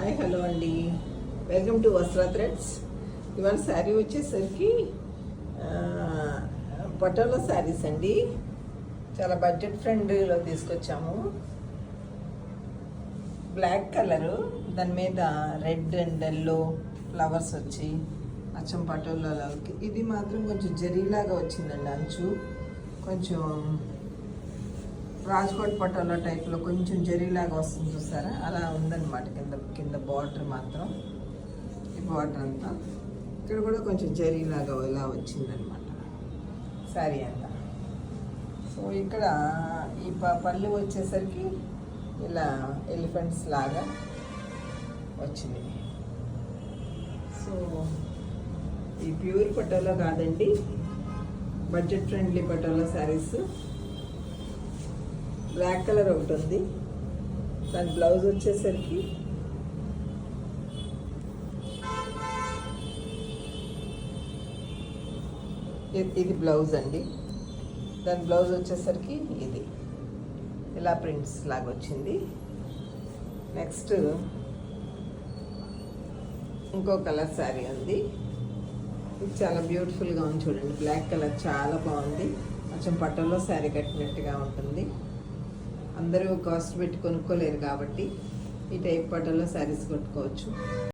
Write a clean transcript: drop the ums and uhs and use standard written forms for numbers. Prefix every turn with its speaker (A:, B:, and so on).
A: Hi hello అండి, welcome to వస్త్ర threads. ఇవాళ శారీ వచ్చేసరికి పటోలా శారీస్ అండి. చాలా బడ్జెట్ ఫ్రెండ్లీలో తీసుకొచ్చాము. బ్లాక్ కలరు, దాని మీద రెడ్ అండ్ ఎల్లో ఫ్లవర్స్ వచ్చి అచ్చం పటోలాకి. ఇది మాత్రం కొంచెం జరీలాగా వచ్చిందండి. అంచు కొంచెం రాజ్కోట్ పటోలా టైప్లో కొంచెం జరీలాగా వస్తుంది, చూసారా? అలా ఉందన్నమాట. కింద బార్డర్ మాత్రం, ఈ బార్డర్ అంతా ఇక్కడ కూడా కొంచెం జరీలాగా ఇలా వచ్చిందనమాట శారీ అంతా. సో ఇక్కడ ఈ పళ్ళు వచ్చేసరికి ఇలా ఎలిఫెంట్స్ లాగా వచ్చింది. సో ఈ ప్యూర్ పటోలా కాదండి, budget friendly patola saris. Black colour ఒకటి ఉంది, దాని బ్లౌజ్ వచ్చేసరికి ఇది బ్లౌజ్ అండి. దాని బ్లౌజ్ వచ్చేసరికి ఇది ఇలా ప్రింట్స్ లాగా వచ్చింది. నెక్స్ట్ ఇంకో కలర్ శారీ ఉంది. ఇది చాలా బ్యూటిఫుల్గా ఉంది చూడండి. బ్లాక్ కలర్ చాలా బాగుంది. కొంచెం పట్టులో శారీ కట్టినట్టుగా ఉంటుంది. అందరూ కాస్ట్ పెట్టి కొనుక్కోలేరు కాబట్టి ఈ టైప్ పట్టులో శారీస్ కొట్టుకోవచ్చు.